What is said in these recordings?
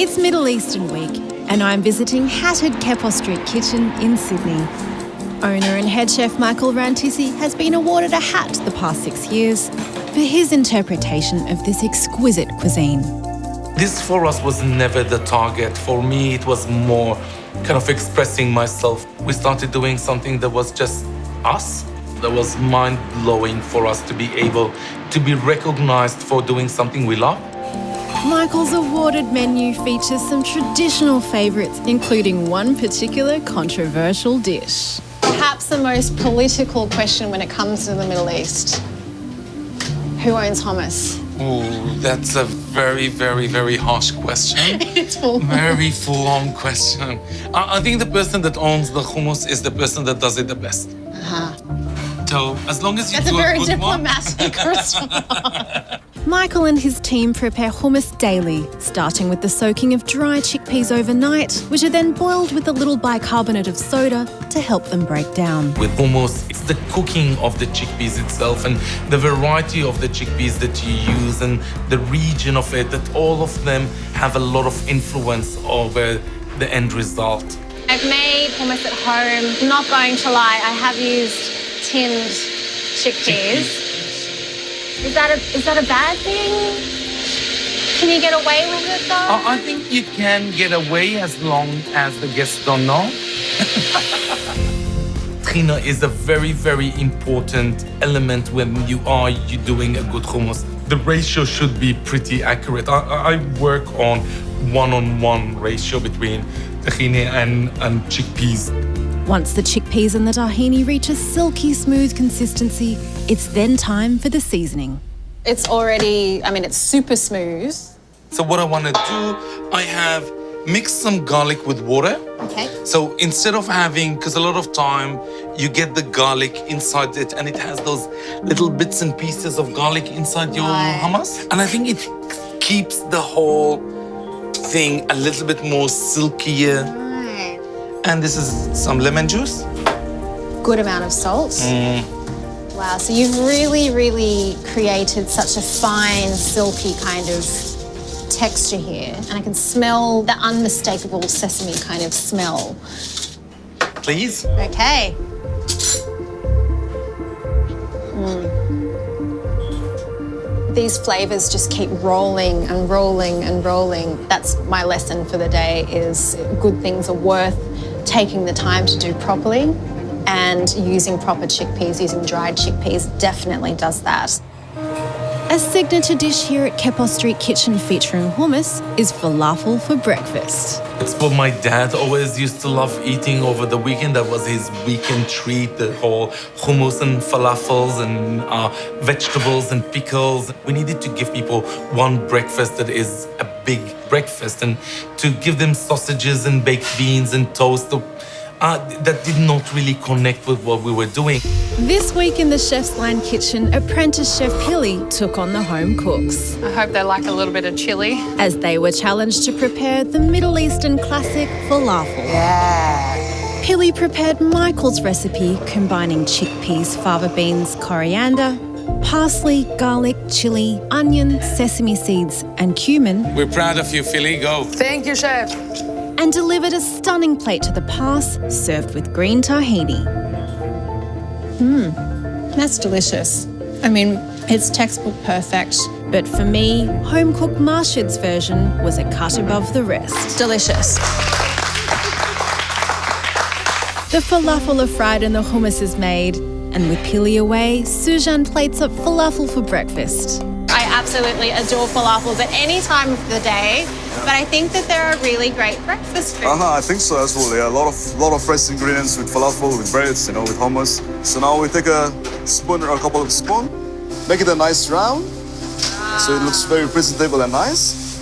It's Middle Eastern Week, and I'm visiting Hatted Keppel Street Kitchen in Sydney. Owner and head chef Michael Rantisi has been awarded a hat the past 6 years for his interpretation of this exquisite cuisine. This for us was never the target. For me, it was more kind of expressing myself. We started doing something that was just us. That was mind-blowing for us to be able to be recognized for doing something we love. Michael's awarded menu features some traditional favourites, including one particular controversial dish. Perhaps the most political question when it comes to the Middle East. Who owns hummus? Oh, that's a very, very, very harsh question. It's full. Very full-on question. I think the person that owns the hummus is the person that does it the best. So as long as you That's do a very good diplomatic response. Michael and his team prepare hummus daily, starting with the soaking of dry chickpeas overnight, which are then boiled with a little bicarbonate of soda to help them break down. With hummus, it's the cooking of the chickpeas itself and the variety of the chickpeas that you use and the region of it, that all of them have a lot of influence over the end result. I've made hummus at home. Not going to lie, I have used tinned chickpeas. Is that a bad thing? Can you get away with it though? I think you can get away as long as the guests don't know. Tahina is a very, very important element when you're doing a good hummus. The ratio should be pretty accurate. I work on one-on-one ratio between tahini and chickpeas. Once the chickpeas and the tahini reach a silky smooth consistency, it's then time for the seasoning. It's already, it's super smooth. So what I want to do, I have mixed some garlic with water. Okay. So instead of having, because a lot of time you get the garlic inside it and it has those little bits and pieces of garlic inside your hummus. And I think it keeps the whole thing a little bit more silkier. And this is some lemon juice. Good amount of salt. Wow, so you've really, really created such a fine, silky kind of texture here. And I can smell the unmistakable sesame kind of smell. Please. Okay. These flavors just keep rolling and rolling and rolling. That's my lesson for the day, is good things are worth taking the time to do properly, and using proper chickpeas, using dried chickpeas definitely does that. A signature dish here at Keppel Street Kitchen featuring hummus is falafel for breakfast. It's what my dad always used to love eating over the weekend. That was his weekend treat, the whole hummus and falafels and vegetables and pickles. We needed to give people one breakfast that is a big breakfast, and to give them sausages and baked beans and toast that did not really connect with what we were doing. This week in the Chef's Line kitchen, apprentice chef Pili took on the home cooks. I hope they like a little bit of chili. As they were challenged to prepare the Middle Eastern classic falafel. Yeah. Pili prepared Michael's recipe, combining chickpeas, fava beans, coriander, parsley, garlic, chili, onion, sesame seeds and cumin. We're proud of you, Philly. Go. Thank you, chef. And delivered a stunning plate to the pass, served with green tahini. That's delicious. It's textbook perfect. But for me, home-cooked Marshid's version was a cut above the rest. Delicious. The falafel are fried and the hummus is made. And with Pili away, Sujan plates up falafel for breakfast. I absolutely adore falafels at any time of the day, but I think that they're a really great breakfast food. I think so as well. Yeah, a lot of fresh ingredients with falafel, with breads, with hummus. So now we take a spoon or a couple of spoons, make it a nice round, so it looks very presentable and nice.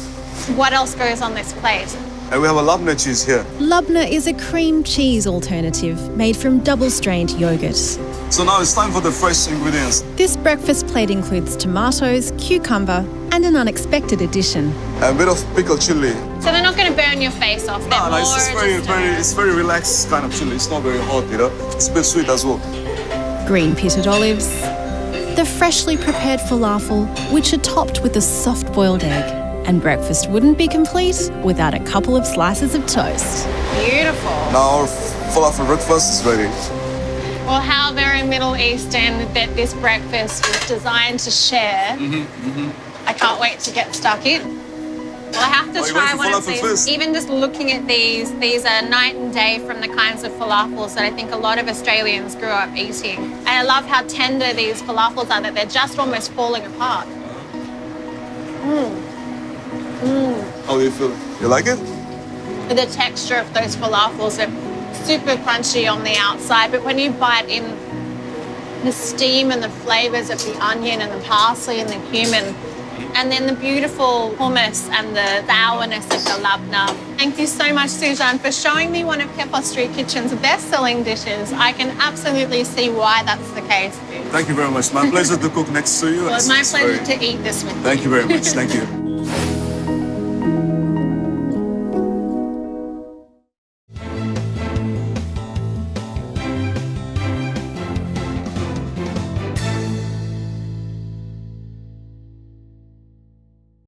What else goes on this plate? And we have a labneh cheese here. Labneh is a cream cheese alternative made from double-strained yogurt. So now it's time for the fresh ingredients. This breakfast plate includes tomatoes, cucumber, and an unexpected addition. A bit of pickled chili. So they're not going to burn your face off. They're more it's very relaxed kind of chili. It's not very hot, It's a bit sweet as well. Green pitted olives, the freshly prepared falafel, which are topped with a soft-boiled egg, And breakfast wouldn't be complete without a couple of slices of toast. Beautiful. Now our falafel breakfast is ready. Well, how very Middle Eastern that this breakfast is designed to share. I can't wait to get stuck in. Well, I have to you try went for one of falafel these. first? Even just looking at these are night and day from the kinds of falafels that I think a lot of Australians grew up eating. And I love how tender these falafels are, that they're just almost falling apart. How do you feel? You like it? The texture of those falafels are super crunchy on the outside, but when you bite in, the steam and the flavors of the onion and the parsley and the cumin, and then the beautiful hummus and the sourness of the labna. Thank you so much, Sujan, for showing me one of Kepo Street Kitchen's best-selling dishes. I can absolutely see why that's the case. Thank you very much. My pleasure to cook next to you. Well, it's my pleasure to eat this with you. Thank you very much. Thank you.